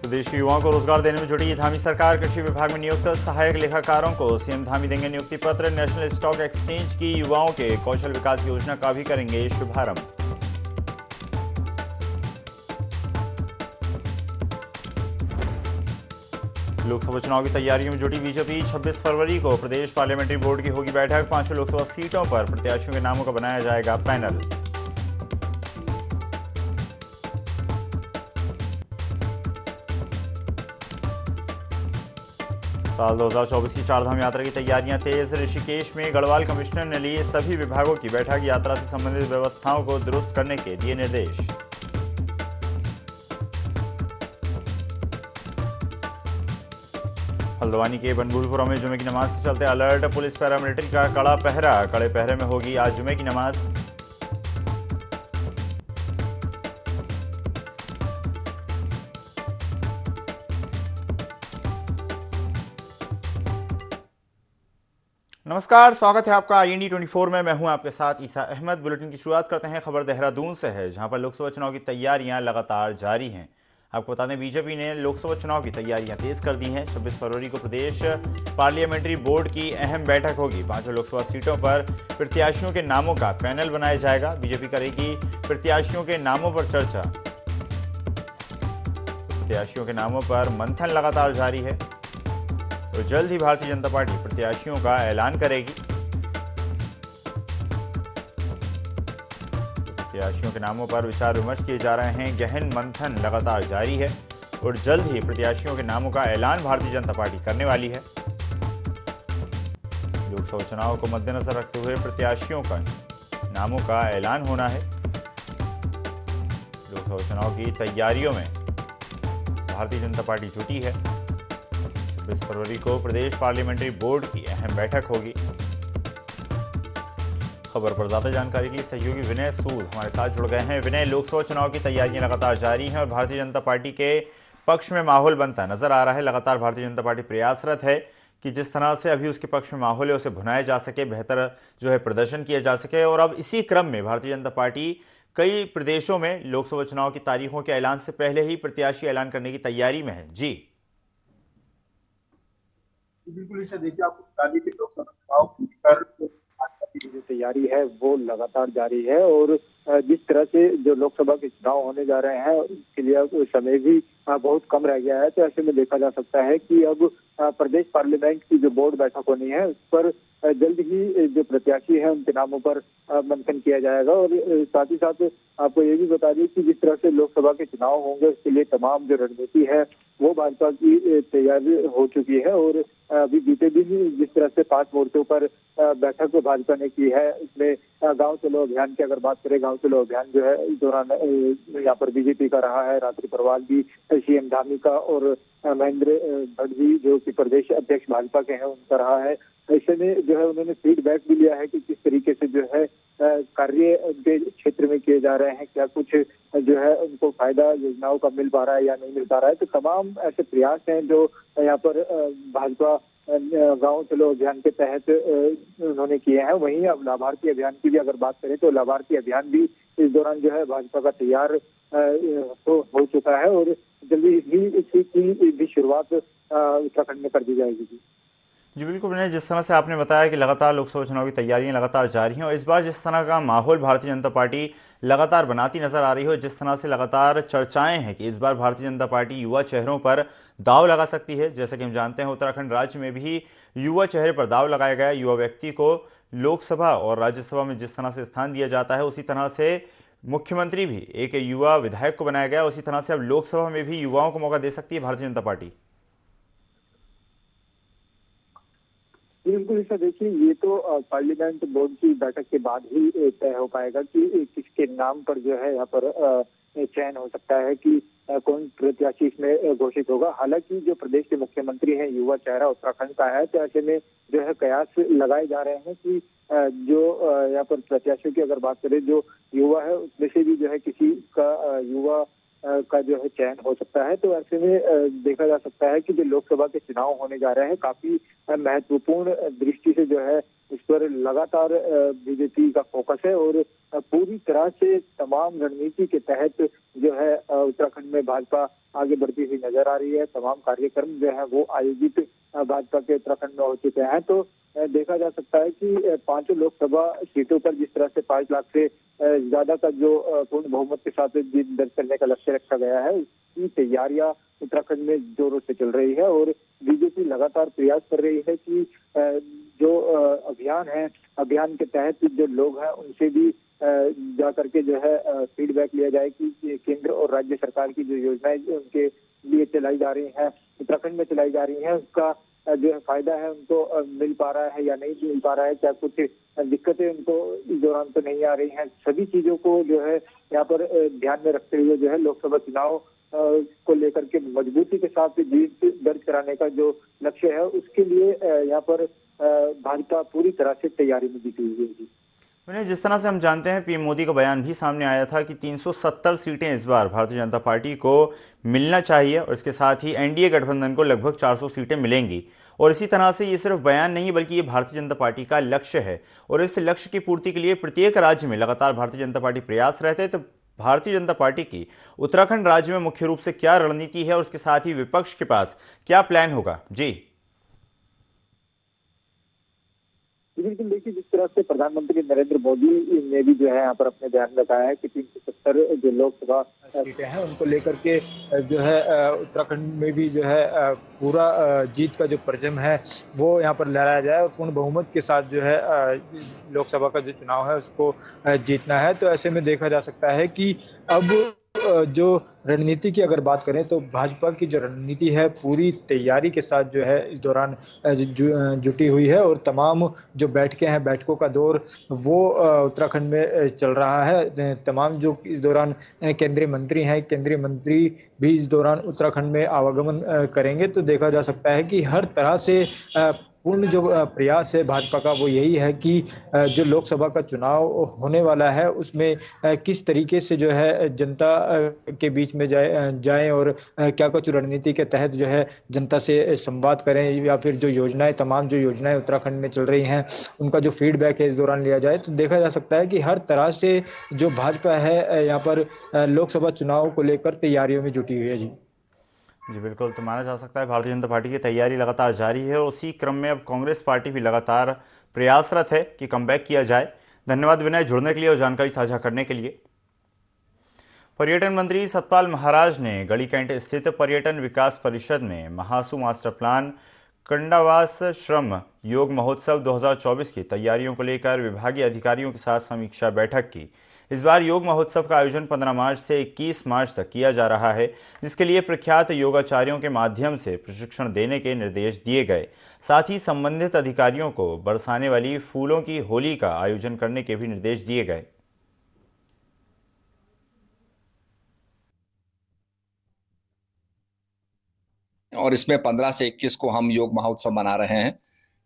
प्रदेश के युवाओं को रोजगार देने में जुटी धामी सरकार। कृषि विभाग में नियुक्त सहायक लेखाकारों को सीएम धामी देंगे नियुक्ति पत्र। नेशनल स्टॉक एक्सचेंज की युवाओं के कौशल विकास योजना का भी करेंगे शुभारंभ। लोकसभा चुनाव की तैयारियों में जुटी बीजेपी। 26 फरवरी को प्रदेश पार्लियामेंट्री बोर्ड की होगी बैठक। 5 लोकसभा सीटों पर प्रत्याशियों के नामों का बनाया जाएगा पैनल। साल 2024 की चारधाम यात्रा की तैयारियां तेज। ऋषिकेश में गढ़वाल कमिश्नर ने लिए सभी विभागों की बैठक। यात्रा से संबंधित व्यवस्थाओं को दुरुस्त करने के दिए निर्देश। हल्द्वानी के बनभूलपुरा में जुमे की नमाज के चलते अलर्ट। पुलिस पैरामिलिट्री का कड़ा पहरा। कड़े पहरे में होगी आज जुमे की नमाज। नमस्कार, स्वागत है आपका IND 24 में। मैं हूं आपके साथ ईसा अहमद। बुलेटिन की शुरुआत करते हैं खबर देहरादून से है, जहां पर लोकसभा चुनाव की तैयारियां लगातार जारी हैं। आपको बता दें, बीजेपी ने लोकसभा चुनाव की तैयारियां तेज कर दी हैं। 26 फरवरी को प्रदेश पार्लियामेंट्री बोर्ड की अहम बैठक होगी। 5 लोकसभा सीटों पर प्रत्याशियों के नामों का पैनल बनाया जाएगा। बीजेपी करेगी प्रत्याशियों के नामों पर चर्चा। प्रत्याशियों के नामों पर मंथन लगातार जारी है और जल्द ही भारतीय जनता पार्टी प्रत्याशियों का ऐलान करेगी। प्रत्याशियों के नामों पर विचार विमर्श किए जा रहे हैं। गहन मंथन लगातार जारी है और जल्द ही प्रत्याशियों के नामों का ऐलान भारतीय जनता पार्टी करने वाली है। लोकसभा चुनाव को मद्देनजर रखते हुए प्रत्याशियों का नामों का ऐलान होना है। लोकसभा चुनाव की तैयारियों में भारतीय जनता पार्टी जुटी है। 26 फरवरी को प्रदेश पार्लियामेंट्री बोर्ड की अहम बैठक होगी। खबर पर ज्यादा जानकारी के लिए सहयोगी विनय सूद हमारे साथ जुड़ गए हैं। विनय, लोकसभा चुनाव की तैयारियां लगातार जारी हैं और भारतीय जनता पार्टी के पक्ष में माहौल बनता नजर आ रहा है। लगातार भारतीय जनता पार्टी प्रयासरत है कि जिस तरह से अभी उसके पक्ष में माहौल है उसे भुनाया जा सके, बेहतर जो है प्रदर्शन किया जा सके। और अब इसी क्रम में भारतीय जनता पार्टी कई प्रदेशों में लोकसभा चुनाव की तारीखों के ऐलान से पहले ही प्रत्याशी ऐलान करने की तैयारी में है। जी बिल्कुल, इसे देखिए, आपको बता दें कि लोकसभा चुनाव को लेकर भाजपा की जो तैयारी है वो लगातार जारी है और जिस तरह से जो लोकसभा के चुनाव होने जा रहे हैं उसके लिए अब समय भी बहुत कम रह गया है। तो ऐसे में देखा जा सकता है कि अब प्रदेश पार्लियामेंट की जो बोर्ड बैठक होनी है उस पर जल्द ही जो प्रत्याशी है उनके नामों पर मंथन किया जाएगा। और साथ ही साथ आपको ये भी बता दें कि जिस तरह से लोकसभा के चुनाव होंगे उसके लिए तमाम जो रणनीति है वो भाजपा की तैयारी हो चुकी है। और अभी बीते दिन जिस तरह से 5 मोर्चों पर बैठक भाजपा ने की है, इसमें गांव चलो अभियान की अगर बात करें, गांव चलो अभियान जो है इस दौरान यहाँ पर बीजेपी का रहा है। रात्रि प्रवाल भी सीएम धामी का और महेंद्र भट्ट जी जो कि प्रदेश अध्यक्ष भाजपा के हैं उनका रहा है। ऐसे में जो है उन्होंने फीडबैक भी लिया है कि किस तरीके से जो है कार्य उनके क्षेत्र में किए जा रहे हैं, क्या कुछ जो है उनको फायदा योजनाओं का मिल पा रहा है या नहीं मिल पा रहा है। तो तमाम ऐसे प्रयास हैं जो यहाँ पर भाजपा गांव चलो अभियान के तहत उन्होंने किए हैं। वहीं अब लाभार्थी अभियान की भी अगर बात करें तो लाभार्थी अभियान भी इस दौरान जो है भाजपा का तैयार हो चुका है और जल्दी ही इसी की भी शुरुआत उत्तराखंड में कर दी जाएगी। जी बिल्कुल विनय, जिस तरह से आपने बताया कि लगातार लोकसभा चुनाव की तैयारियां लगातार जारी हैं और इस बार जिस तरह का माहौल भारतीय जनता पार्टी लगातार बनाती नजर आ रही है, जिस तरह से लगातार चर्चाएं हैं कि इस बार भारतीय जनता पार्टी युवा चेहरों पर दाव लगा सकती है। जैसे कि हम जानते हैं उत्तराखंड राज्य में भी युवा चेहरे पर दाव लगाया गया। युवा व्यक्ति को लोकसभा और राज्यसभा में जिस तरह से स्थान दिया जाता है उसी तरह से मुख्यमंत्री भी एक युवा विधायक को बनाया गया। उसी तरह से अब लोकसभा में भी युवाओं को मौका दे सकती है भारतीय जनता पार्टी। बिल्कुल, ऐसा देखिए, ये तो पार्लियामेंट बोर्ड की बैठक के बाद ही तय हो पाएगा कि किसके नाम पर जो है यहाँ पर चयन हो सकता है कि कौन प्रत्याशी इसमें घोषित होगा। हालांकि जो प्रदेश के मुख्यमंत्री हैं युवा चेहरा उत्तराखंड का है, तो ऐसे में जो है कयास लगाए जा रहे हैं कि जो यहाँ पर प्रत्याशियों की अगर बात करें, जो युवा है उसमें से भी जो है किसी का युवा का जो है चयन हो सकता है। तो ऐसे में देखा जा सकता है कि जो लोकसभा के चुनाव होने जा रहे हैं काफी महत्वपूर्ण दृष्टि से जो है इस पर लगातार बीजेपी का फोकस है और पूरी तरह से तमाम रणनीति के तहत जो है उत्तराखंड में भाजपा आगे बढ़ती हुई नजर आ रही है। तमाम कार्यक्रम जो है वो आयोजित भाजपा के उत्तराखंड में हो चुके हैं। तो देखा जा सकता है कि पांचों लोकसभा सीटों पर जिस तरह से 5 लाख से ज्यादा का जो पूर्ण बहुमत के साथ जीत दर्ज करने का लक्ष्य रखा गया है, उसकी तैयारियां उत्तराखंड में जोरों से चल रही है और बीजेपी लगातार प्रयास कर रही है कि जो अभियान है, अभियान के तहत जो लोग हैं उनसे भी जा करके जो है फीडबैक लिया जाए कि केंद्र और राज्य सरकार की जो योजनाएं उनके लिए चलाई जा रही हैं, उत्तराखंड में चलाई जा रही हैं, उसका जो है फायदा है उनको मिल पा रहा है या नहीं मिल पा रहा है, क्या कुछ दिक्कतें उनको इस दौरान तो नहीं आ रही हैं। सभी चीजों को जो है यहाँ पर ध्यान में रखते हुए जो है लोकसभा चुनाव को लेकर के मजबूती के साथ जीत दर्ज कराने का जो लक्ष्य है, उसके लिए यहाँ पर भाजपा पूरी तरह से तैयारी में जुटी हुई है। जिस तरह से हम जानते हैं, पीएम मोदी का बयान भी सामने आया था कि 370 सीटें इस बार भारतीय जनता पार्टी को मिलना चाहिए और इसके साथ ही एनडीए गठबंधन को लगभग 400 सीटें मिलेंगी। और इसी तरह से ये सिर्फ बयान नहीं बल्कि ये भारतीय जनता पार्टी का लक्ष्य है और इस लक्ष्य की पूर्ति के लिए प्रत्येक राज्य में लगातार भारतीय जनता पार्टी प्रयासरत है। तो भारतीय जनता पार्टी की उत्तराखंड राज्य में मुख्य रूप से क्या रणनीति है और उसके साथ ही विपक्ष के पास क्या प्लान होगा? जी बिल्कुल, देखिए जिस तरह से प्रधानमंत्री नरेंद्र मोदी ने भी जो है यहाँ पर अपने बयान लगाया है कि 370 जो लोकसभा सीटें हैं उनको लेकर के जो है उत्तराखंड में भी जो है पूरा जीत का जो परचम है वो यहाँ पर लहराया जाए और पूर्ण बहुमत के साथ जो है लोकसभा का जो चुनाव है उसको जीतना है। तो ऐसे में देखा जा सकता है कि अब जो रणनीति की अगर बात करें तो भाजपा की जो रणनीति है पूरी तैयारी के साथ जो है इस दौरान जुटी हुई है और तमाम जो बैठकें हैं, बैठकों का दौर वो उत्तराखंड में चल रहा है। तमाम जो इस दौरान केंद्रीय मंत्री हैं, केंद्रीय मंत्री भी इस दौरान उत्तराखंड में आवागमन करेंगे। तो देखा जा सकता है कि हर तरह से पूर्ण जो प्रयास है भाजपा का वो यही है कि जो लोकसभा का चुनाव होने वाला है उसमें किस तरीके से जो है जनता के बीच में जाएं और क्या कुछ रणनीति के तहत जो है जनता से संवाद करें या फिर जो योजनाएं, तमाम जो योजनाएं उत्तराखंड में चल रही हैं उनका जो फीडबैक है इस दौरान लिया जाए। तो देखा जा सकता है कि हर तरह से जो भाजपा है यहाँ पर लोकसभा चुनाव को लेकर तैयारियों में जुटी हुई है। जी बिल्कुल, तो माना जा सकता है भारतीय जनता पार्टी की तैयारी लगातार जारी है और उसी क्रम में अब कांग्रेस पार्टी भी लगातार प्रयासरत है कि कमबैक किया जाए। धन्यवाद विनय, जुड़ने के लिए और जानकारी साझा करने के लिए। पर्यटन मंत्री सतपाल महाराज ने गढ़ीकैंट स्थित पर्यटन विकास परिषद में महासू मास्टर प्लान कंडावास श्रम योग महोत्सव 2024 की तैयारियों को लेकर विभागीय अधिकारियों के साथ समीक्षा बैठक की। इस बार योग महोत्सव का आयोजन 15 मार्च से 21 मार्च तक किया जा रहा है, जिसके लिए प्रख्यात योगाचार्यों के माध्यम से प्रशिक्षण देने के निर्देश दिए गए। साथ ही संबंधित अधिकारियों को बरसाने वाली फूलों की होली का आयोजन करने के भी निर्देश दिए गए। और इसमें 15 से 21 को हम योग महोत्सव मना रहे हैं।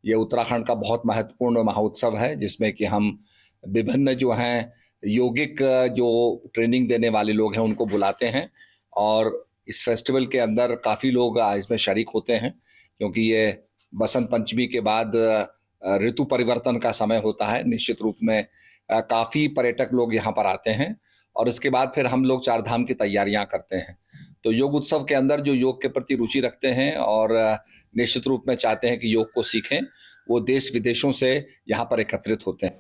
ये उत्तराखंड का बहुत महत्वपूर्ण महोत्सव है जिसमें कि हम विभिन्न जो हैं योगिक जो ट्रेनिंग देने वाले लोग हैं उनको बुलाते हैं और इस फेस्टिवल के अंदर काफ़ी लोग इसमें शरीक होते हैं क्योंकि ये बसंत पंचमी के बाद ऋतु परिवर्तन का समय होता है। निश्चित रूप में काफ़ी पर्यटक लोग यहाँ पर आते हैं और इसके बाद फिर हम लोग 4 धाम की तैयारियां करते हैं। तो योग उत्सव के अंदर जो योग के प्रति रुचि रखते हैं और निश्चित रूप में चाहते हैं कि योग को सीखें, वो देश विदेशों से यहाँ पर एकत्रित होते हैं।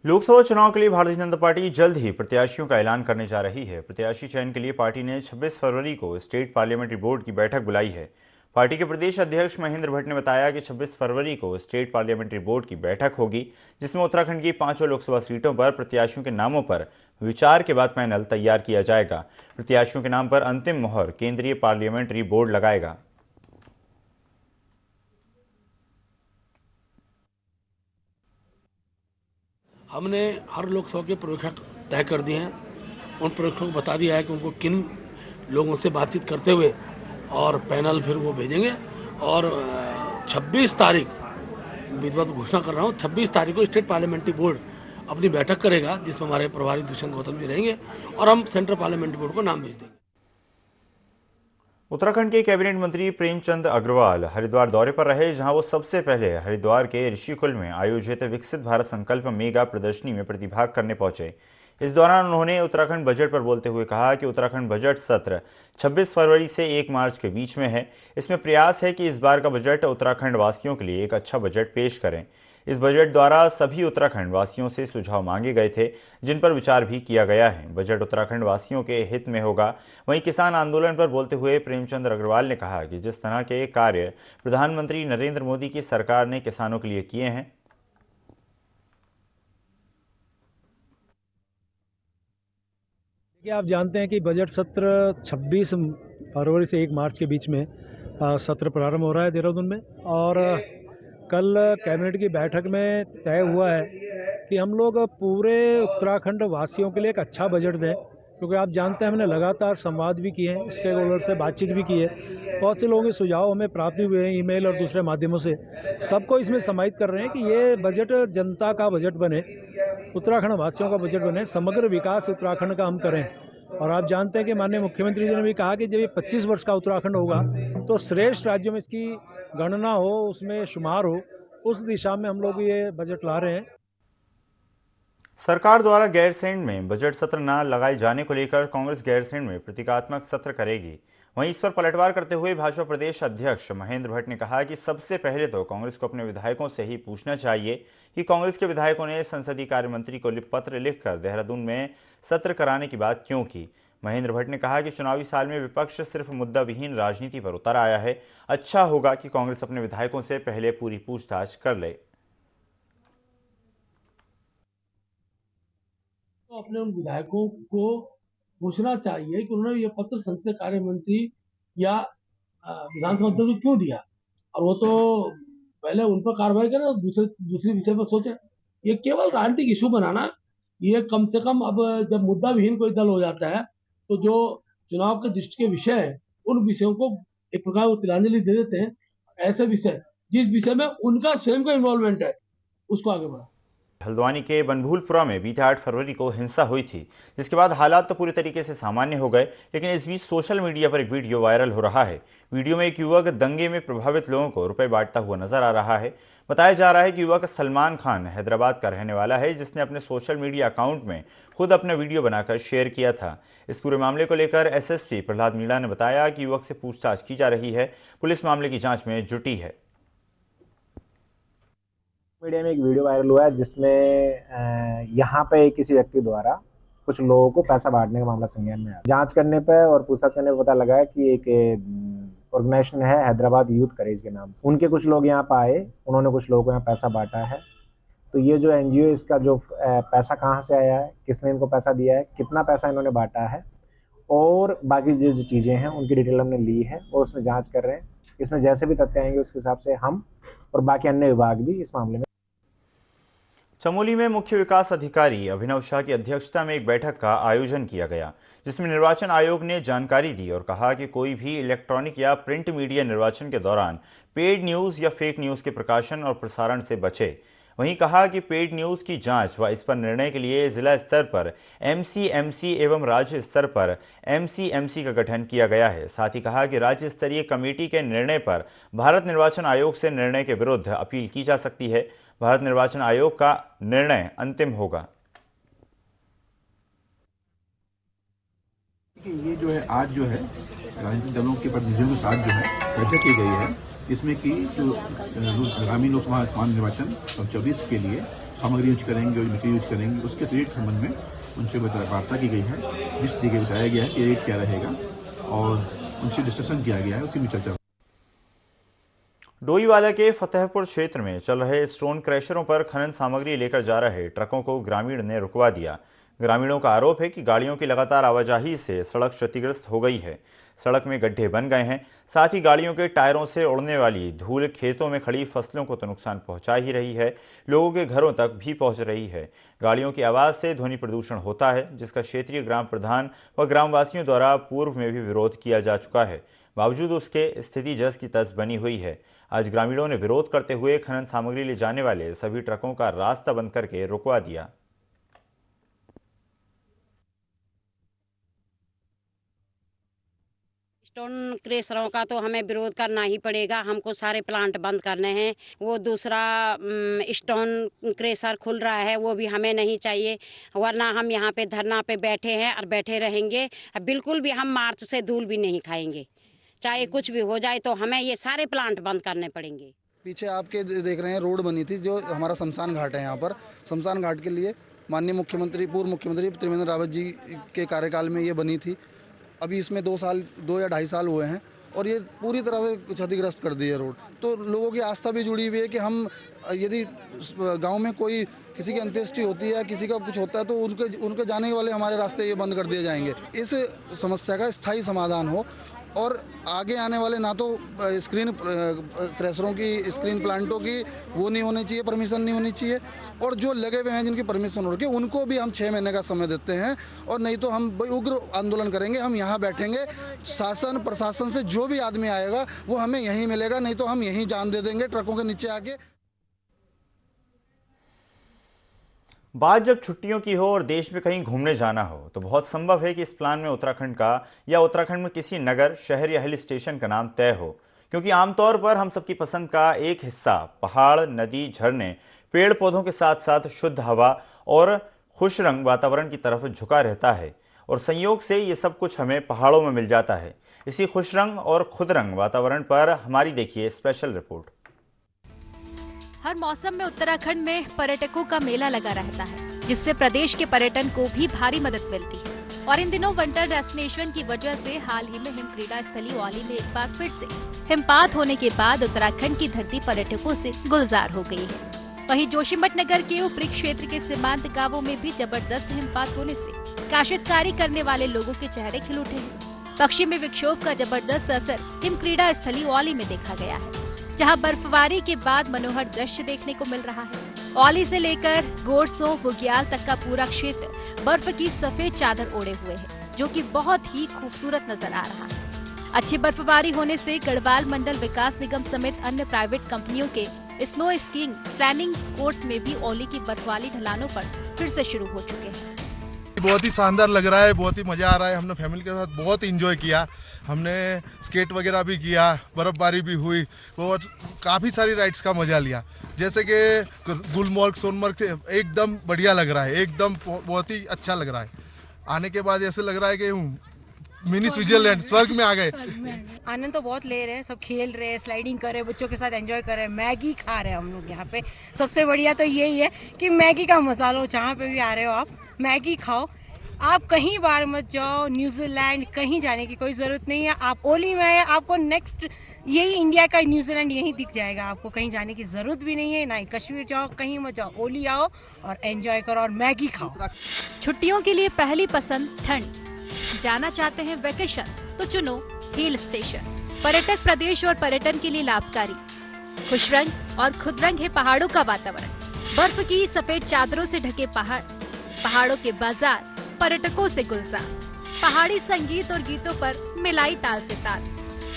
लोकसभा चुनाव के लिए भारतीय जनता पार्टी जल्द ही प्रत्याशियों का ऐलान करने जा रही है। प्रत्याशी चयन के लिए पार्टी ने 26 फरवरी को स्टेट पार्लियामेंट्री बोर्ड की बैठक बुलाई है। पार्टी के प्रदेश अध्यक्ष महेंद्र भट्ट ने बताया कि 26 फरवरी को स्टेट पार्लियामेंट्री बोर्ड की बैठक होगी, जिसमें उत्तराखंड की 5 लोकसभा सीटों पर प्रत्याशियों के नामों पर विचार के बाद पैनल तैयार किया जाएगा। प्रत्याशियों के नाम पर अंतिम मोहर केंद्रीय पार्लियामेंट्री बोर्ड लगाएगा। हमने हर लोकसभा के प्रेक्षक तय कर दिए हैं। उन प्रेक्षकों को बता दिया है कि उनको किन लोगों से बातचीत करते हुए और पैनल फिर वो भेजेंगे। और 26 तारीख विधिवत घोषणा कर रहा हूँ, 26 तारीख को स्टेट पार्लियामेंट्री बोर्ड अपनी बैठक करेगा जिसमें हमारे प्रभारी दुष्यंत गौतम जी रहेंगे और हम सेंट्रल पार्लियामेंट्री बोर्ड को नाम भेज देंगे। उत्तराखंड के कैबिनेट मंत्री प्रेमचंद अग्रवाल हरिद्वार दौरे पर रहे, जहां वो सबसे पहले हरिद्वार के ऋषिकुल में आयोजित विकसित भारत संकल्प मेगा प्रदर्शनी में प्रतिभाग करने पहुंचे। इस दौरान उन्होंने उत्तराखंड बजट पर बोलते हुए कहा कि उत्तराखंड बजट सत्र 26 फरवरी से 1 मार्च के बीच में है। इसमें प्रयास है कि इस बार का बजट उत्तराखंड वासियों के लिए एक अच्छा बजट पेश करें। इस बजट द्वारा सभी उत्तराखंड वासियों से सुझाव मांगे गए थे, जिन पर विचार भी किया गया है। बजट उत्तराखंड वासियों के हित में होगा। वहीं किसान आंदोलन पर बोलते हुए प्रेमचंद अग्रवाल ने कहा कि जिस तरह के कार्य प्रधानमंत्री नरेंद्र मोदी की सरकार ने किसानों के लिए किए हैं, देखिए, आप जानते हैं कि बजट सत्र 26 फरवरी से 1 मार्च के बीच में सत्र प्रारंभ हो रहा है देहरादून में। और कल कैबिनेट की बैठक में तय हुआ है कि हम लोग पूरे उत्तराखंड वासियों के लिए एक अच्छा बजट दें, क्योंकि आप जानते हैं हमने लगातार संवाद भी किए हैं, स्टेक होल्डर से बातचीत भी की है। बहुत से लोगों के सुझाव हमें प्राप्त भी हुए हैं ईमेल और दूसरे माध्यमों से। सबको इसमें समाहित कर रहे हैं कि ये बजट जनता का बजट बने, उत्तराखंड वासियों का बजट बने, समग्र विकास उत्तराखंड का हम करें। और आप जानते हैं कि माननीय मुख्यमंत्री जी ने भी कहा कि जब ये 25 वर्ष का उत्तराखंड होगा तो श्रेष्ठ राज्यों में इसकी गणना हो, उसमें शुमार हो, उस दिशा में हम लोग ये बजट ला रहे हैं। सरकार द्वारा गैरसैंण में बजट सत्र न लगाए जाने को लेकर कांग्रेस गैरसैंण में प्रतीकात्मक सत्र करेगी। वहीं इस पर पलटवार करते हुए भाजपा प्रदेश अध्यक्ष महेंद्र भट्ट ने कहा कि सबसे पहले तो कांग्रेस को अपने विधायकों से ही पूछना चाहिए कि कांग्रेस के विधायकों ने संसदीय कार्य मंत्री को पत्र लिखकर देहरादून में सत्र कराने की बात क्यों की। महेंद्र भट्ट ने कहा कि चुनावी साल में विपक्ष सिर्फ मुद्दा विहीन राजनीति पर उतर आया है। अच्छा होगा कि कांग्रेस अपने विधायकों से पहले पूरी पूछताछ कर ले। तो अपने उन विधायकों को पूछना चाहिए कि उन्होंने ये पत्र संसदीय कार्य मंत्री या विधानसभा अध्यक्ष को क्यों दिया, और वो तो पहले उन पर कार्रवाई करें और दूसरे विषय पर सोचे। ये केवल राजनीतिक इशू बनाना, ये कम से कम अब जब मुद्दा विहीन कोई दल हो जाता है तो जो चुनाव के दृष्टि के विषय है उन विषयों को एक प्रकार वो तिलांजलि दे देते हैं। ऐसे विषय जिस विषय में उनका स्वयं का इन्वॉल्वमेंट है उसको आगे बढ़ा। हल्द्वानी के बनभूलपुरा में बीते 8 फरवरी को हिंसा हुई थी, जिसके बाद हालात तो पूरी तरीके से सामान्य हो गए, लेकिन इस बीच सोशल मीडिया पर एक वीडियो वायरल हो रहा है। वीडियो में एक युवक दंगे में प्रभावित लोगों को रुपए बांटता हुआ नजर आ रहा है। बताया जा रहा है कि युवक सलमान खान हैदराबाद का रहने वाला है, जिसने अपने सोशल मीडिया अकाउंट में खुद अपना वीडियो बनाकर शेयर किया था। इस पूरे मामले को लेकर एसएसपी प्रहलाद मीणा ने बताया कि युवक से पूछताछ की जा रही है। पुलिस मामले की जांच में जुटी है। मीडिया में एक वीडियो वायरल हुआ है जिसमें यहाँ पे किसी व्यक्ति द्वारा कुछ लोगों को पैसा बांटने का मामला संज्ञान में आया। जांच करने पे और पूछताछ करने पे पता लगा है कि एक ऑर्गेनाइजेशन है हैदराबाद यूथ करेज के नाम से, उनके कुछ लोग यहाँ पे आए, उन्होंने कुछ लोगों को यहाँ पैसा बांटा है। तो ये जो एनजीओ, इसका जो पैसा कहाँ से आया है, किसने इनको पैसा दिया है, कितना पैसा इन्होंने बांटा है, और बाकी जो चीज़ें हैं उनकी डिटेल हमने ली है और उसमें जाँच कर रहे हैं। इसमें जैसे भी तथ्य आएंगे उसके हिसाब से हम और बाकी अन्य विभाग भी इस मामले में। चमोली में मुख्य विकास अधिकारी अभिनव शाह की अध्यक्षता में एक बैठक का आयोजन किया गया, जिसमें निर्वाचन आयोग ने जानकारी दी और कहा कि कोई भी इलेक्ट्रॉनिक या प्रिंट मीडिया निर्वाचन के दौरान पेड न्यूज़ या फेक न्यूज़ के प्रकाशन और प्रसारण से बचे। वहीं कहा कि पेड न्यूज़ की जांच व इस पर निर्णय के लिए जिला स्तर पर एमसीएमसी एवं राज्य स्तर पर एमसीएमसी का गठन किया गया है। साथ ही कहा कि राज्य स्तरीय कमेटी के निर्णय पर भारत निर्वाचन आयोग से निर्णय के विरुद्ध अपील की जा सकती है। भारत निर्वाचन आयोग का निर्णय अंतिम होगा। ये जो है आज जो है राजनीतिक दलों के प्रतिनिधियों के साथ जो है बैठक की गई है, इसमें कि जो आगामी लोकसभा निर्वाचन 24 के लिए सामग्री यूज करेंगे और मटेरियल यूज करेंगे, उसके रेट संबंध में उनसे वार्ता की गई है, जिस दिखे बताया गया है कि रेट क्या रहेगा और उनसे डिस्कशन किया गया है, उसी में चर्चा। डोईवाला के फतेहपुर क्षेत्र में चल रहे स्टोन क्रैशरों पर खनन सामग्री लेकर जा रहे ट्रकों को ग्रामीण ने रुकवा दिया। ग्रामीणों का आरोप है कि गाड़ियों की लगातार आवाजाही से सड़क क्षतिग्रस्त हो गई है। सड़क में गड्ढे बन गए हैं। साथ ही गाड़ियों के टायरों से उड़ने वाली धूल खेतों में खड़ी फसलों को तो नुकसान पहुंचा ही रही है, लोगों के घरों तक भी पहुंच रही है। गाड़ियों की आवाज़ से ध्वनि प्रदूषण होता है, जिसका क्षेत्रीय ग्राम प्रधान व ग्रामवासियों द्वारा पूर्व में भी विरोध किया जा चुका है। बावजूद उसके स्थिति जस की तस बनी हुई है। आज ग्रामीणों ने विरोध करते हुए खनन सामग्री ले जाने वाले सभी ट्रकों का रास्ता बंद करके रुकवा दिया। स्टोन क्रेशरों का तो हमें विरोध करना ही पड़ेगा। हमको सारे प्लांट बंद करने हैं। वो दूसरा स्टोन क्रेशर खुल रहा है, वो भी हमें नहीं चाहिए, वरना हम यहाँ पे धरना पे बैठे हैं और बैठे रहेंगे। बिल्कुल भी हम मार्च से धूल भी नहीं खाएंगे, चाहे कुछ भी हो जाए, तो हमें ये सारे प्लांट बंद करने पड़ेंगे। पीछे आपके देख रहे हैं रोड बनी थी, जो हमारा शमशान घाट है। यहाँ पर शमशान घाट के लिए माननीय मुख्यमंत्री, पूर्व मुख्यमंत्री त्रिवेंद्र रावत जी के कार्यकाल में ये बनी थी। अभी इसमें 2 या 2.5 साल हुए हैं और ये पूरी तरह से क्षतिग्रस्त कर दी है रोड। तो लोगों की आस्था भी जुड़ी हुई है कि हम यदि गांव में कोई किसी की अंत्येष्टि होती है, किसी का कुछ होता है, तो उनके जाने वाले हमारे रास्ते ये बंद कर दिए जाएंगे। इस समस्या का स्थायी समाधान हो और आगे आने वाले ना तो स्क्रीन क्रैशरों की, स्क्रीन प्लांटों की वो नहीं होनी चाहिए, परमिशन नहीं होनी चाहिए, और जो लगे हुए हैं जिनकी परमिशन हो रही है उनको भी हम 6 महीने का समय देते हैं। और नहीं तो हम उग्र आंदोलन करेंगे। हम यहाँ बैठेंगे, शासन प्रशासन से जो भी आदमी आएगा वो हमें यहीं मिलेगा, नहीं तो हम यहीं जान दे देंगे ट्रकों के नीचे आके। बात जब छुट्टियों की हो और देश में कहीं घूमने जाना हो तो बहुत संभव है कि इस प्लान में उत्तराखंड का या उत्तराखंड में किसी नगर, शहर या हिल स्टेशन का नाम तय हो, क्योंकि आमतौर पर हम सबकी पसंद का एक हिस्सा पहाड़, नदी, झरने, पेड़ पौधों के साथ साथ शुद्ध हवा और खुश रंग वातावरण की तरफ झुका रहता है। और संयोग से ये सब कुछ हमें पहाड़ों में मिल जाता है। इसी खुश रंग और खुद रंग वातावरण पर हमारी देखिए स्पेशल रिपोर्ट। हर मौसम में उत्तराखंड में पर्यटकों का मेला लगा रहता है, जिससे प्रदेश के पर्यटन को भी भारी मदद मिलती है। और इन दिनों विंटर डेस्टिनेशन की वजह से हाल ही में हिम क्रीड़ा स्थली औली में एक बार फिर से हिमपात होने के बाद उत्तराखंड की धरती पर्यटकों से गुलजार हो गई है। वहीं जोशीमठ नगर के ऊपरी क्षेत्र के सीमांत गांवों में भी जबरदस्त हिमपात होने से काश्तकारी करने वाले लोगों के चेहरे खिल उठे हैं। पश्चिमी विक्षोभ का जबरदस्त असर हिम क्रीड़ा स्थली औली में देखा गया है, जहां बर्फबारी के बाद मनोहर दृश्य देखने को मिल रहा है। औली से लेकर गोरसों, बुग्याल तक का पूरा क्षेत्र बर्फ की सफेद चादर ओढ़े हुए है, जो कि बहुत ही खूबसूरत नजर आ रहा है। अच्छी बर्फबारी होने से गढ़वाल मंडल विकास निगम समेत अन्य प्राइवेट कंपनियों के स्नो स्कीइंग ट्रेनिंग कोर्स में भी औली की बर्फ वाली ढलानों पर फिर से शुरू हो चुके हैं। बहुत ही शानदार लग रहा है, बहुत ही मजा आ रहा है। हमने फैमिली के साथ बहुत इंजॉय किया। हमने स्केट वगैरह भी किया, बर्फबारी भी हुई और काफ़ी सारी राइड्स का मजा लिया। जैसे कि गुलमर्ग, सोनमर्ग एकदम बढ़िया लग रहा है, एकदम बहुत ही अच्छा लग रहा है। आने के बाद ऐसे लग रहा है कि मिनी स्विट्जरलैंड, स्वर्ग में आ गए। आनंद तो बहुत ले रहे हैं, सब खेल रहे हैं, स्लाइडिंग कर रहे हैं, बच्चों के साथ एंजॉय कर रहे हैं, मैगी खा रहे हैं हम लोग यहाँ पे। सबसे बढ़िया तो यही है कि मैगी का मजा लो, जहाँ पे भी आ रहे हो आप मैगी खाओ। आप कहीं बाहर मत जाओ, न्यूजीलैंड कहीं जाने की कोई जरूरत नहीं है। आप ओली में आए, आपको नेक्स्ट यही इंडिया का न्यूजीलैंड यही दिख जाएगा। आपको कहीं जाने की जरूरत भी नहीं है, ना ही कश्मीर जाओ, कहीं मत जाओ, ओली आओ और एंजॉय करो और मैगी खाओ। छुट्टियों के लिए पहली पसंद ठंड, जाना चाहते हैं वेकेशन तो चुनो हिल स्टेशन। पर्यटक प्रदेश और पर्यटन के लिए लाभकारी, खुश रंग और खुद रंग है पहाड़ों का वातावरण। बर्फ की सफेद चादरों से ढके पहाड़, पहाड़ों के बाजार पर्यटकों से गुलजार, पहाड़ी संगीत और गीतों पर मिलाई ताल से ताल,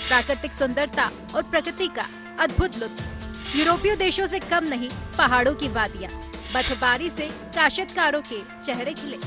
प्राकृतिक सुंदरता और प्रकृति का अद्भुत लुत्फ। यूरोपीय देशों से कम नहीं पहाड़ों की वादियाँ, बर्फबारी से काश्तकारों के चेहरे खिले।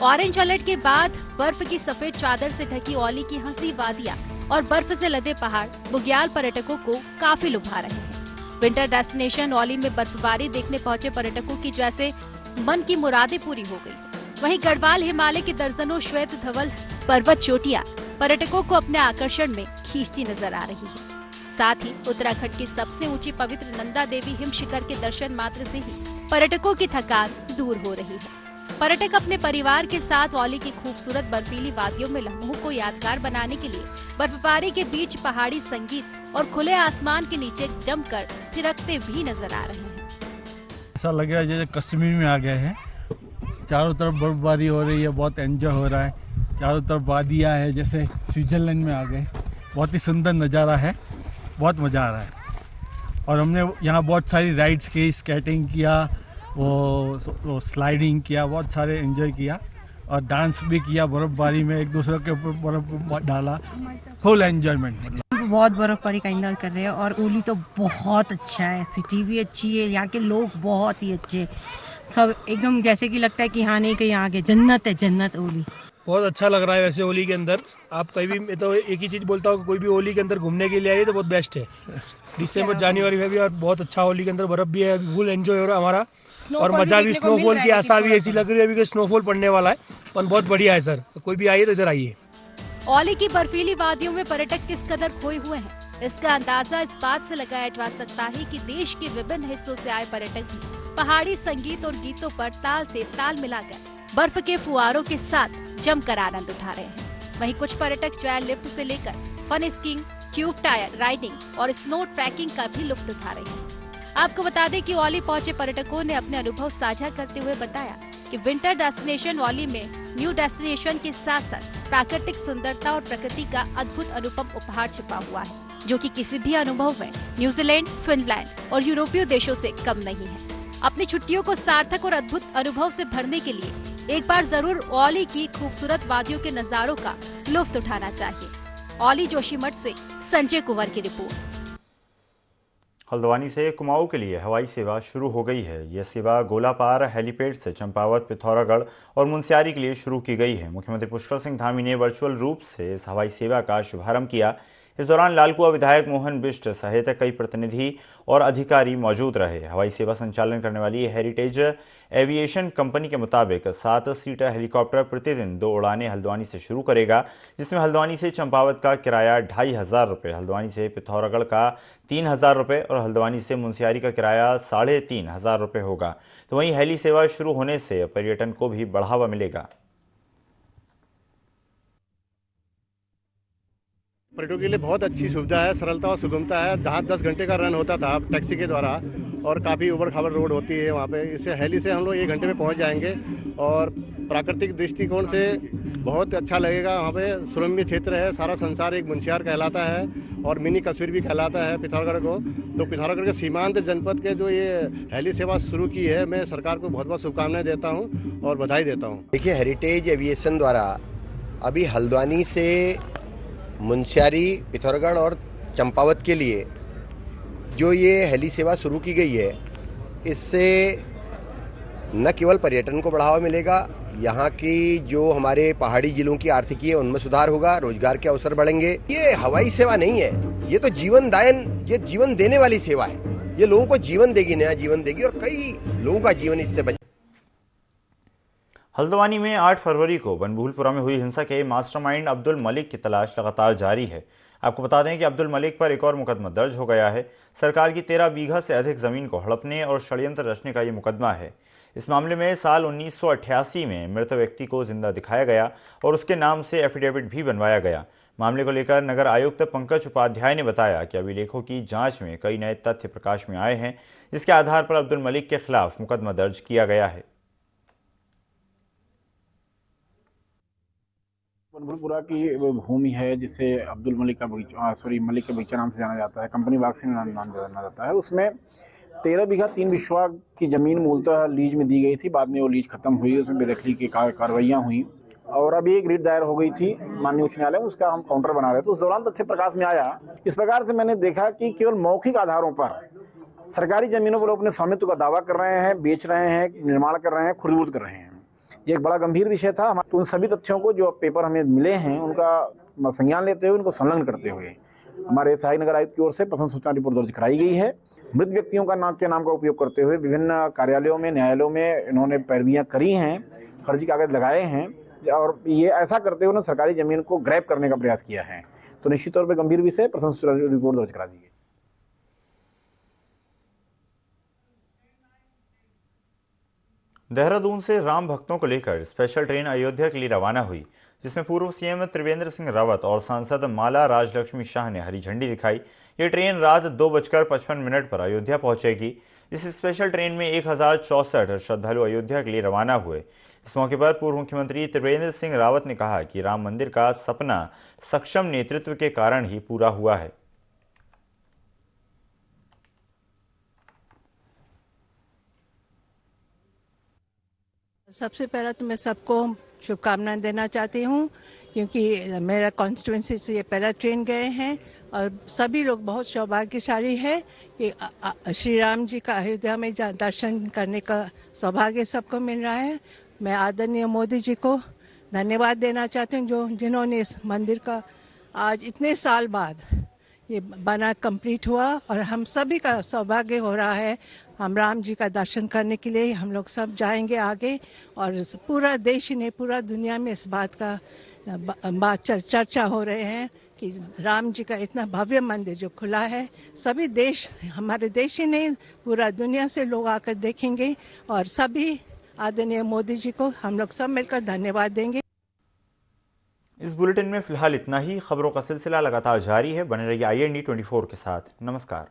ऑरेंज अलर्ट के बाद बर्फ की सफेद चादर से ढकी औली की हंसी वादियाँ और बर्फ से लदे पहाड़ बुग्याल पर्यटकों को काफी लुभा रहे हैं। विंटर डेस्टिनेशन औली में बर्फबारी देखने पहुंचे पर्यटकों की जैसे मन की मुरादें पूरी हो गई। वहीं गढ़वाल हिमालय की दर्जनों श्वेत धवल पर्वत चोटियां पर्यटकों को अपने आकर्षण में खींचती नजर आ रही है। साथ ही उत्तराखंड की सबसे ऊंची पवित्र नंदा देवी हिम शिखर के दर्शन मात्र से ही पर्यटकों की थकान दूर हो रही है। पर्यटक अपने परिवार के साथ औली की खूबसूरत बर्फीली वादियों में लम्हों को यादगार बनाने के लिए बर्फबारी के बीच पहाड़ी संगीत और खुले आसमान के नीचे जमकर थिरकते भी नजर आ रहे हैं। ऐसा लग रहा है जैसे कश्मीर में आ गए हैं। चारों तरफ बर्फबारी हो रही है, बहुत एंजॉय हो रहा है। चारों तरफ वादियाँ है, जैसे स्विट्जरलैंड में आ गए। बहुत ही सुंदर नज़ारा है, बहुत मज़ा आ रहा है। और हमने यहाँ बहुत सारी राइड्स की, स्केटिंग किया, वो स्लाइडिंग किया, बहुत सारे एंजॉय किया और डांस भी किया बर्फबारी में, एक दूसरे के ऊपर बर्फ डाला, फुल एंजॉयमेंट। बहुत बर्फबारी का एंजॉय कर रहे हैं और ओली तो बहुत अच्छा है, सिटी भी अच्छी है, यहाँ के लोग बहुत ही अच्छे, सब एकदम जैसे कि लगता है कि हाँ नहीं कहीं आगे जन्नत है, जन्नत ओली। बहुत अच्छा लग रहा है। वैसे होली के अंदर आप कहीं भी, मैं तो एक ही चीज़ बोलता हूँ, कोई भी होली के अंदर घूमने के लिए आइए तो बहुत बेस्ट है। दिसंबर जनवरी में भी और बहुत अच्छा होली के अंदर बर्फ भी है, फुल एंजॉय हो रहा है हमारा और मजा भी, स्नोफॉल की आशा भी ऐसी लग रही है अभी कि स्नोफॉल पड़ने वाला है, पर बहुत बढ़िया है सर। कोई भी आइए तो इधर आइए। औली की बर्फीली वादियों में पर्यटक किस कदर खोए हुए हैं, इसका अंदाजा इस बात से लगाया जा सकता है कि देश के विभिन्न हिस्सों से आए पर्यटक भी पहाड़ी संगीत और गीतों पर ताल से ताल मिलाकर बर्फ के फुहारों के साथ जमकर आनंद उठा रहे हैं। वहीं कुछ पर्यटक ज्वार लिफ्ट से लेकर fun skiing, tube tyre riding और स्नो ट्रैकिंग का भी लुत्फ उठा रहे हैं। आपको बता दें कि औली पहुंचे पर्यटकों ने अपने अनुभव साझा करते हुए बताया कि विंटर डेस्टिनेशन औली में न्यू डेस्टिनेशन के साथ साथ प्राकृतिक सुंदरता और प्रकृति का अद्भुत अनुपम उपहार छिपा हुआ है, जो कि किसी भी अनुभव में न्यूजीलैंड, फिनलैंड और यूरोपीय देशों से कम नहीं है। अपनी छुट्टियों को सार्थक और अद्भुत अनुभव से भरने के लिए एक बार जरूर औली की खूबसूरत वादियों के नजारों का लुत्फ उठाना चाहिए। औली जोशीमठ से संजय कुंवर की रिपोर्ट। हल्द्वानी से कुमाऊं के लिए हवाई सेवा शुरू हो गई है। यह सेवा गोलापार हेलीपैड से चंपावत, पिथौरागढ़ और मुनस्यारी के लिए शुरू की गई है। मुख्यमंत्री पुष्कर सिंह धामी ने वर्चुअल रूप से इस हवाई सेवा का शुभारंभ किया। इस दौरान लालकुआ विधायक मोहन बिष्ट सहित कई प्रतिनिधि और अधिकारी मौजूद रहे। हवाई सेवा संचालन करने वाली हेरिटेज एविएशन कंपनी के मुताबिक 7 सीटर हेलीकॉप्टर प्रतिदिन 2 उड़ानें हल्द्वानी से शुरू करेगा, जिसमें हल्द्वानी से चंपावत का किराया 2500 रुपये, हल्द्वानी से पिथौरागढ़ का 3000 रुपये और हल्द्वानी से मुनस्यारी का किराया 3500 रुपये होगा। तो वहीं हेली सेवा शुरू होने से पर्यटन को भी बढ़ावा मिलेगा। पर्यटकों के लिए बहुत अच्छी सुविधा है, सरलता और सुगमता है। जहाँ 10 घंटे का रन होता था टैक्सी के द्वारा और काफ़ी उबड़ खाबड़ रोड होती है वहाँ पे, इससे हेली से हम लोग 1 घंटे में पहुँच जाएंगे और प्राकृतिक दृष्टिकोण से बहुत अच्छा लगेगा। वहाँ पे सुरम्य क्षेत्र है, सारा संसार एक मुनस्यार कहलाता है और मिनी कश्मीर भी कहलाता है पिथौरागढ़ को। तो पिथौरागढ़ के सीमांत जनपद के जो ये हेली सेवा शुरू की है, मैं सरकार को बहुत बहुत शुभकामनाएं देता हूँ और बधाई देता हूँ। देखिए, हेरिटेज एविएशन द्वारा अभी हल्द्वानी से मुनस्यारी, पिथौरागढ़ और चंपावत के लिए जो ये हेली सेवा शुरू की गई है, इससे न केवल पर्यटन को बढ़ावा मिलेगा, यहाँ की जो हमारे पहाड़ी जिलों की आर्थिकी है उनमें सुधार होगा, रोजगार के अवसर बढ़ेंगे। ये हवाई सेवा नहीं है, ये तो जीवनदायन, ये जीवन देने वाली सेवा है। ये लोगों को जीवन देगी, नया जीवन देगी और कई लोगों का जीवन इससे बचे। हल्द्वानी में 8 फरवरी को बनभूलपुरा में हुई हिंसा के मास्टरमाइंड अब्दुल मलिक की तलाश लगातार जारी है। आपको बता दें कि अब्दुल मलिक पर एक और मुकदमा दर्ज हो गया है। सरकार की 13 बीघा से अधिक जमीन को हड़पने और षड्यंत्र रचने का ये मुकदमा है। इस मामले में साल 1988 में मृत व्यक्ति को जिंदा दिखाया गया और उसके नाम से एफिडेविट भी बनवाया गया। मामले को लेकर नगर आयुक्त पंकज उपाध्याय ने बताया कि अभिलेखों की जांच में कई नए तथ्य प्रकाश में आए हैं, जिसके आधार पर अब्दुल मलिक के खिलाफ मुकदमा दर्ज किया गया है। बनभूलपुरा की भूमि है जिसे अब्दुल मलिक का मलिक के बगीचा नाम से जाना जाता है, कंपनी बाग से नाम जाना जाता है। उसमें 13 बीघा 3 बिस्वा की ज़मीन मूलतः लीज में दी गई थी। बाद में वो लीज खत्म हुई, उसमें बेदखली की कार्रवाइयाँ हुई और अभी एक रिट दायर हो गई थी माननीय उच्च न्यायालय में, उसका हम काउंटर बना रहे थे। उस दौरान तथ्य प्रकाश में आया। इस प्रकार से मैंने देखा कि केवल मौखिक आधारों पर सरकारी ज़मीनों पर लोग अपने स्वामित्व का दावा कर रहे हैं, बेच रहे हैं, निर्माण कर रहे हैं, खुर्द कर रहे हैं। ये एक बड़ा गंभीर विषय था। तो उन सभी तथ्यों को जो पेपर हमें मिले हैं उनका संज्ञान लेते हुए, उनको संलग्न करते हुए हमारे सहायक नगर आयुक्त की ओर से प्रथम सूचना रिपोर्ट दर्ज कराई गई है। मृत व्यक्तियों का नाम का उपयोग करते हुए विभिन्न कार्यालयों में, न्यायालयों में इन्होंने पैरवियाँ करी हैं, फर्जी कागज लगाए हैं और ये ऐसा करते हुए सरकारी जमीन को ग्रैब करने का प्रयास किया है। तो निश्चित तौर पर गंभीर विषय, प्रथम सूचना रिपोर्ट दर्ज करा दी गई। देहरादून से राम भक्तों को लेकर स्पेशल ट्रेन अयोध्या के लिए रवाना हुई, जिसमें पूर्व सीएम त्रिवेंद्र सिंह रावत और सांसद माला राजलक्ष्मी शाह ने हरी झंडी दिखाई। ये ट्रेन रात 2:55 पर अयोध्या पहुंचेगी। इस स्पेशल ट्रेन में 1064 श्रद्धालु अयोध्या के लिए रवाना हुए। इस मौके पर पूर्व मुख्यमंत्री त्रिवेंद्र सिंह रावत ने कहा कि राम मंदिर का सपना सक्षम नेतृत्व के कारण ही पूरा हुआ है। सबसे पहले तो मैं सबको शुभकामनाएं देना चाहती हूँ, क्योंकि मेरा कॉन्स्टिट्यूंसी से ये पहला ट्रेन गए हैं और सभी लोग बहुत सौभाग्यशाली है कि श्री राम जी का अयोध्या में दर्शन करने का सौभाग्य सबको मिल रहा है। मैं आदरणीय मोदी जी को धन्यवाद देना चाहती हूँ जिन्होंने इस मंदिर का आज इतने साल बाद ये बना कंप्लीट हुआ और हम सभी का सौभाग्य हो रहा है। हम राम जी का दर्शन करने के लिए हम लोग सब जाएंगे आगे और पूरा देश ही नहीं पूरा दुनिया में इस बात का चर्चा हो रहे हैं कि राम जी का इतना भव्य मंदिर जो खुला है, सभी देश हमारे देश ही नहीं पूरा दुनिया से लोग आकर देखेंगे और सभी आदरणीय मोदी जी को हम लोग सब मिलकर धन्यवाद देंगे। इस बुलेटिन में फिलहाल इतना ही। खबरों का सिलसिला लगातार जारी है। बने रहिए IND 24 के साथ। नमस्कार।